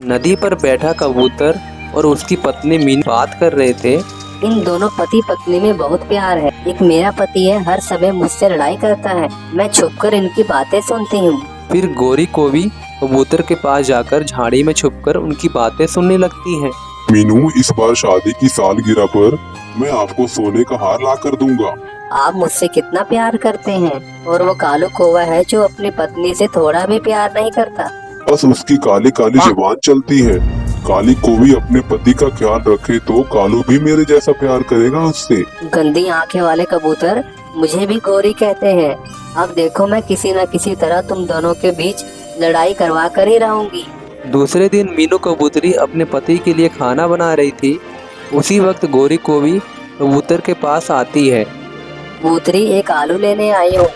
नदी पर बैठा कबूतर और उसकी पत्नी मीनू बात कर रहे थे। इन दोनों पति पत्नी में बहुत प्यार है। एक मेरा पति है, हर समय मुझसे लड़ाई करता है, मैं छुपकर इनकी बातें सुनती हूँ। फिर गोरी कोवी कबूतर के पास जाकर झाड़ी में छुपकर उनकी बातें सुनने लगती है। मीनू, इस बार शादी की सालगिरह पर मैं आपको सोने का हार ला कर दूंगा। आप मुझसे कितना प्यार करते हैं। और वो कालू कौवा है जो अपनी पत्नी से थोड़ा भी प्यार नहीं करता। बस उसकी काली काली जुबान चलती है। काली कोवी अपने पति का ख्याल रखे तो कालू भी मेरे जैसा प्यार करेगा उससे। गंदी आंखें वाले कबूतर, मुझे भी गोरी कहते हैं। अब देखो, मैं किसी न किसी तरह तुम दोनों के बीच लड़ाई करवा कर ही रहूंगी। दूसरे दिन मीनू कबूतरी अपने पति के लिए खाना बना रही थी। उसी वक्त गोरी कोवी कबूतर के पास आती है। कबूतरी, एक आलू लेने आई हूँ।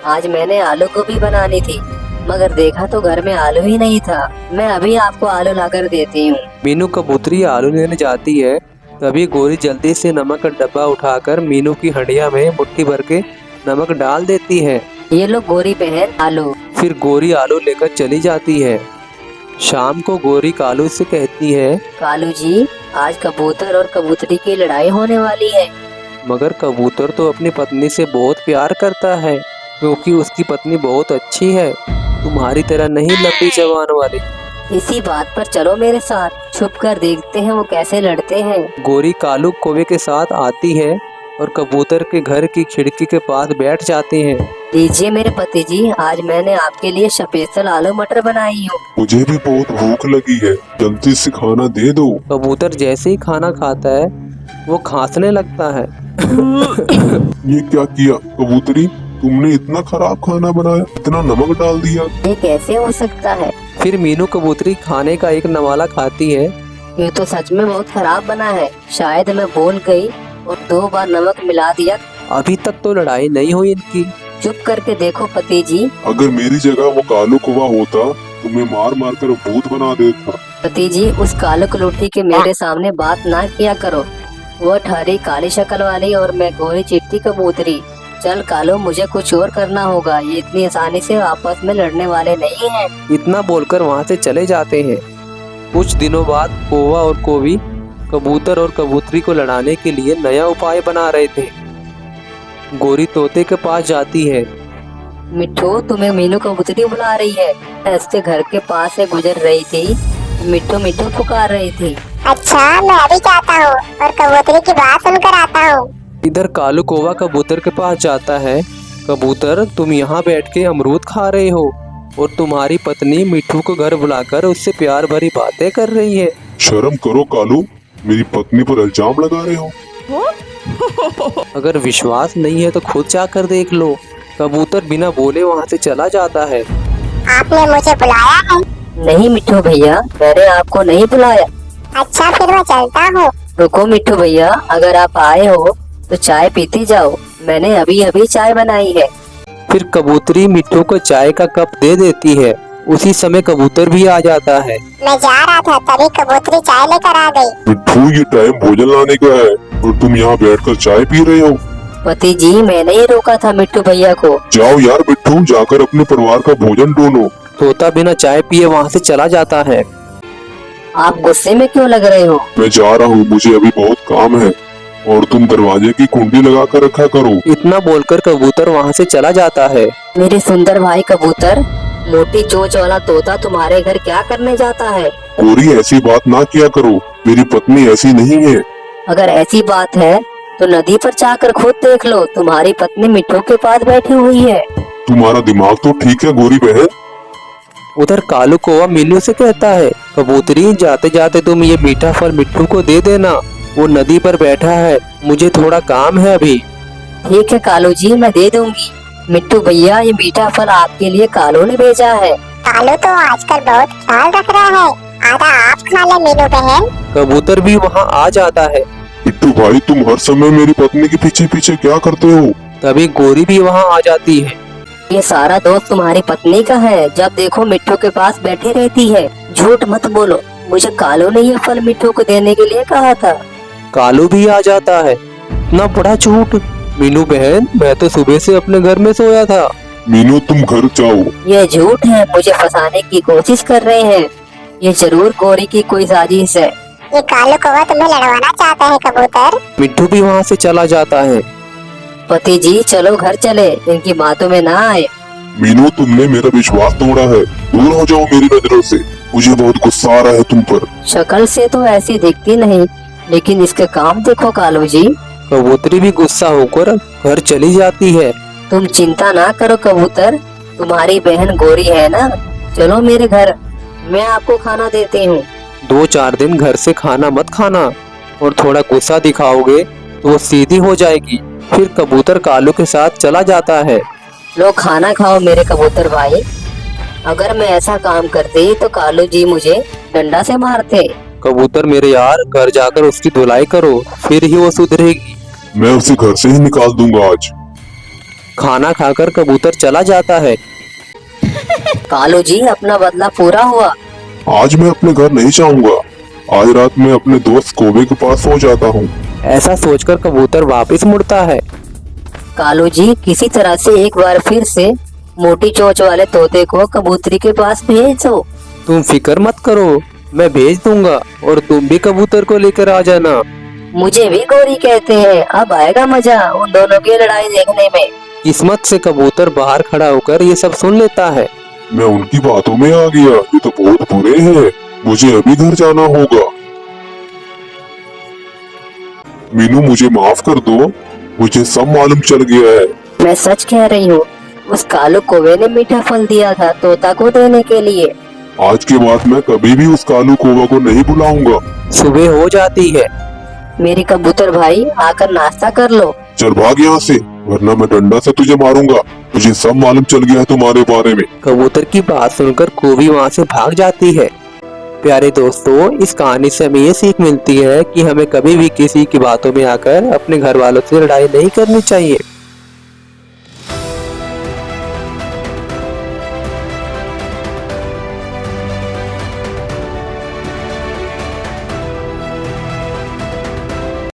आज मैंने आलू गोभी बनानी थी, मगर देखा तो घर में आलू ही नहीं था। मैं अभी आपको आलू लाकर देती हूँ। मीनू कबूतरी आलू लेने जाती है, तभी गोरी जल्दी से नमक का डब्बा उठाकर मीनू की हंडिया में मुट्ठी भर के नमक डाल देती है। ये लो गोरी बहन, आलू। फिर गोरी आलू लेकर चली जाती है। शाम को गोरी कालू से कहती है, कालू जी, आज कबूतर और कबूतरी की लड़ाई होने वाली है। मगर कबूतर तो अपनी पत्नी से बहुत प्यार करता है, क्योंकि उसकी पत्नी बहुत अच्छी है, तुम्हारी तरह नहीं लंबी जबान वाली। इसी बात पर चलो मेरे साथ, छुप कर देखते हैं वो कैसे लड़ते हैं। गोरी कालू कौवे के साथ आती है और कबूतर के घर की खिड़की के पास बैठ जाती है। लीजिए मेरे पति जी, आज मैंने आपके लिए स्पेशल आलू मटर बनाई हूँ। मुझे भी बहुत भूख लगी है, जल्दी से खाना दे दो। कबूतर जैसे ही खाना खाता है वो खांसने लगता है। ये क्या किया कबूतरी, तुमने इतना खराब खाना बनाया, इतना नमक डाल दिया। ये कैसे हो सकता है? फिर मीनू कबूतरी खाने का एक नवाला खाती है। ये तो सच में बहुत खराब बना है। शायद मैं भूल गई और 2 बार नमक मिला दिया। अभी तक तो लड़ाई नहीं हुई इनकी। चुप करके देखो पति जी। अगर मेरी जगह वो कालू कौवा होता तो मैं मार मार कर भूत बना देता। पति जी, उस कालू कलूठी के मेरे सामने बात ना किया करो। वो ठहरी काली शक्ल वाली और मैं गोरी चिट्टी कबूतरी। चल कालू, मुझे कुछ और करना होगा, ये इतनी आसानी से आपस में लड़ने वाले नहीं हैं। इतना बोलकर वहाँ से चले जाते हैं। कुछ दिनों बाद कौवा और कोवी कबूतर और कबूतरी को लड़ाने के लिए नया उपाय बना रहे थे। गोरी तोते के पास जाती है। मिट्ठू, तुम्हें मीनू कबूतरी बुला रही है। मैं उसके घर के पास से गुजर रही थी, मिट्ठू मिट्ठू पुकार रही थी। अच्छा, मैं अभी जाता हूँ और कबूतरी की बात सुनकर आता हूँ। इधर कालू कौवा कबूतर के पास जाता है। कबूतर, तुम यहाँ बैठ के अमरूद खा रहे हो और तुम्हारी पत्नी मिट्ठू को घर बुलाकर उससे प्यार भरी बातें कर रही है। शर्म करो कालू, मेरी पत्नी पर इल्जाम लगा रहे हो। अगर विश्वास नहीं है तो खुद जाकर देख लो। कबूतर बिना बोले वहाँ से चला जाता है। आपने मुझे बुलाया है? नहीं मिट्ठू भैया, मैंने आपको नहीं बुलाया। अच्छा, फिर मैं चलता हूँ। रुको मिट्ठू भैया, अगर आप आए हो तो चाय पीती जाओ, मैंने अभी अभी चाय बनाई है। फिर कबूतरी मिट्ठू को चाय का कप दे देती है। उसी समय कबूतर भी आ जाता है। मैं जा रहा था तभी कबूतरी चाय लेकर आ गई। मिट्ठू, ये टाइम भोजन लाने का है और तुम यहाँ बैठकर चाय पी रहे हो। पति जी, मैंने ही रोका था मिट्टू भैया को। जाओ यार मिट्ठू, जाकर अपने परिवार का भोजन ढूंढो। तोता बिना चाय पिए वहाँ से चला जाता है। आप गुस्से में क्यों लग रहे हो? मैं जा रहा हूँ, मुझे अभी बहुत काम है और तुम दरवाजे की कुंडी लगा कर रखा करो। इतना बोलकर कबूतर वहाँ से चला जाता है। मेरे सुंदर भाई कबूतर, मोटी चोंच वाला तोता तुम्हारे घर क्या करने जाता है? गोरी, ऐसी बात ना किया करो, मेरी पत्नी ऐसी नहीं है। अगर ऐसी बात है तो नदी पर जाकर खुद देख लो, तुम्हारी पत्नी मिट्ठू के पास बैठी हुई है। तुम्हारा दिमाग तो ठीक है गोरी बहन। उधर कालू कौवा मीनू से कहता है, कबूतरी, जाते जाते तुम ये मीठा फल मिट्ठू को दे देना, वो नदी पर बैठा है, मुझे थोड़ा काम है अभी। ठीक है कालू जी, मैं दे दूंगी। मिट्टू भैया, ये मीठा फल आपके लिए कालू ने भेजा है। कालू तो आजकल बहुत ख्याल रख रहा है, आधा आप खा ले मीनू बहन। कबूतर भी वहाँ आ जाता है। मिट्टू भाई, तुम हर समय मेरी पत्नी के पीछे पीछे क्या करते हो? तभी गोरी भी वहाँ आ जाती है। ये सारा दोस्त तुम्हारी पत्नी का है, जब देखो मिट्टू के पास बैठी रहती है। झूठ मत बोलो, मुझे कालू ने ये फल मिट्टू को देने के लिए कहा था। कालू भी आ जाता है। इतना बड़ा झूठ। मीनू बहन, मैं तो सुबह से अपने घर में सोया था। मीनू, तुम घर जाओ। ये झूठ है, मुझे फंसाने की कोशिश कर रहे हैं। ये जरूर गोरी की कोई साजिश है। ये कालू कौवा तुम्हें लड़वाना चाहता है कबूतर। मिट्टू भी वहाँ से चला जाता है। पति जी चलो घर चले, इनकी बातों में ना आए। मीनू, तुमने मेरा विश्वास तोड़ा है। दूर हो जाओ मेरी नजरों से। मुझे बहुत गुस्सा आ रहा है तुम पर। शक्ल से तो ऐसी दिखती नहीं, लेकिन इसके काम देखो कालू जी। कबूतरी भी गुस्सा होकर घर चली जाती है। तुम चिंता ना करो कबूतर, तुम्हारी बहन गोरी है ना। चलो मेरे घर, मैं आपको खाना देती हूँ। 2-4 दिन घर से खाना मत खाना, और थोड़ा गुस्सा दिखाओगे तो वो सीधी हो जाएगी। फिर कबूतर कालू के साथ चला जाता है। लो खाना खाओ मेरे कबूतर भाई। अगर मैं ऐसा काम करती तो कालू जी मुझे डंडा से मारते। कबूतर मेरे यार, घर जाकर उसकी धुलाई करो, फिर ही वो सुधरेगी। मैं उसे घर से ही निकाल दूंगा आज। खाना खाकर कबूतर चला जाता है। कालू जी अपना बदला पूरा हुआ। आज मैं अपने घर नहीं जाऊंगा। आज रात मैं अपने दोस्त कोबे के पास सो जाता हूँ। ऐसा सोचकर कबूतर वापस मुड़ता है। कालू जी किसी तरह से एक बार फिर से मोटी चोंच वाले तोते को कबूतरी के पास भेज दो। तुम फिक्र मत करो, मैं भेज दूंगा, और तुम भी कबूतर को लेकर आ जाना। मुझे भी गोरी कहते हैं, अब आएगा मजा उन दोनों की लड़ाई देखने में। किस्मत से कबूतर बाहर खड़ा होकर ये सब सुन लेता है। मैं उनकी बातों में आ गया। ये तो बहुत बुरे हैं। मुझे अभी घर जाना होगा। मीनू, मुझे माफ कर दो। मुझे सब मालूम चल गया है। मैं सच कह रही हूँ, उस कालू कौवे ने मीठा फल दिया था तोता को देने के लिए। आज के बाद मैं कभी भी उस कालू कौवा को नहीं बुलाऊंगा। सुबह हो जाती है। मेरे कबूतर भाई आकर नाश्ता कर लो। चल भाग यहाँ से, वरना मैं डंडा से तुझे मारूंगा। मुझे सब मालूम चल गया है तुम्हारे बारे में। कबूतर की बात सुनकर कोबी वहाँ से भाग जाती है। प्यारे दोस्तों, इस कहानी से हमें ये सीख मिलती है कि हमें कभी भी किसी की बातों में आकर अपने घर वालों से लड़ाई नहीं करनी चाहिए।